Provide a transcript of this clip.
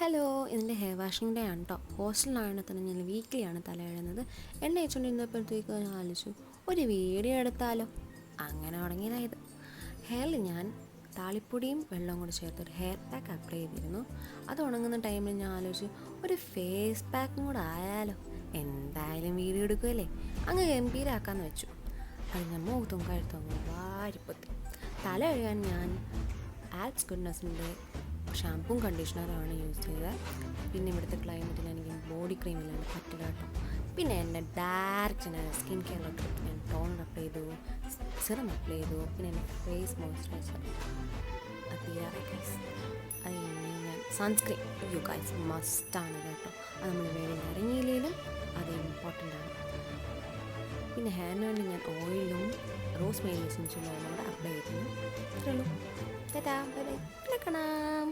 Hello, ഇതിൻ്റെ hair washing day ആണ് കേട്ടോ. ഹോസ്റ്റലിലാണെങ്കിൽ തന്നെ ഞാൻ വീക്കിലിയാണ് തല എഴുതുന്നത്. എണ്ണ വെച്ചുകൊണ്ടിരുന്നപ്പോഴത്തേക്ക് ഞാൻ ആലോചിച്ചു ഒരു വീഡിയോ എടുത്താലോ. അങ്ങനെ തുടങ്ങിയതായത്. ഹെയറിൽ ഞാൻ താളിപ്പൊടിയും വെള്ളവും കൂടി ചേർത്തൊരു ഹെയർ പാക്ക് അപ്ലൈ ചെയ്തിരുന്നു. അത് ഉണങ്ങുന്ന ടൈമിൽ ഞാൻ ആലോചിച്ചു ഒരു ഫേസ് പാക്കും കൂടെ ആയാലോ. എന്തായാലും വീഡിയോ എടുക്കുമല്ലേ, അങ്ങ് ഗംഭീരമാക്കാമെന്ന് വെച്ചു. അത് ഞാൻ മുഖത്തും കഴുത്തും വാരിപ്പൊത്തി. തല കഴുകാൻ ഞാൻ ആൽപ്സ് ഗുഡ്നസിൻ്റെ ഷാമ്പും കണ്ടീഷണറുമാണ് യൂസ് ചെയ്തത്. പിന്നെ ഇവിടുത്തെ ക്ലൈമറ്റിന് എനിക്ക് ബോഡി ക്രീമിലാണ് പറ്റില്ല കേട്ടോ. പിന്നെ എൻ്റെ ഡയറക്റ്റ് ഞാൻ സ്കിൻ കെയറിലോട്ട് ഞാൻ ടോണർ അപ്ലൈ ചെയ്തു, സിറം അപ്ലൈ ചെയ്തു. പിന്നെ എൻ്റെ ഫേസ് മോയ്സ്ചറൈസർ തീരാതെ ഗൈസ്. അത് കഴിഞ്ഞ് ഞാൻ സൺസ്ക്രീൻ ഗൈസ് മസ്റ്റാണ് കേട്ടോ. അത് നമ്മൾ വെളിയിൽ ഇറങ്ങിയില്ലെങ്കിലും അത് ഇമ്പോർട്ടൻ്റ് ആണ്. പിന്നെ ഹെയറിന് വേണ്ടി ഞാൻ ഓയിലും റോസ് മേരി എസൻഷ്യൽ ഓയിലും കൂടെ അപ്ലൈ ചെയ്തിരുന്നു. ഇത്രയേ ഉള്ളൂ. Bye bye. കാണാം.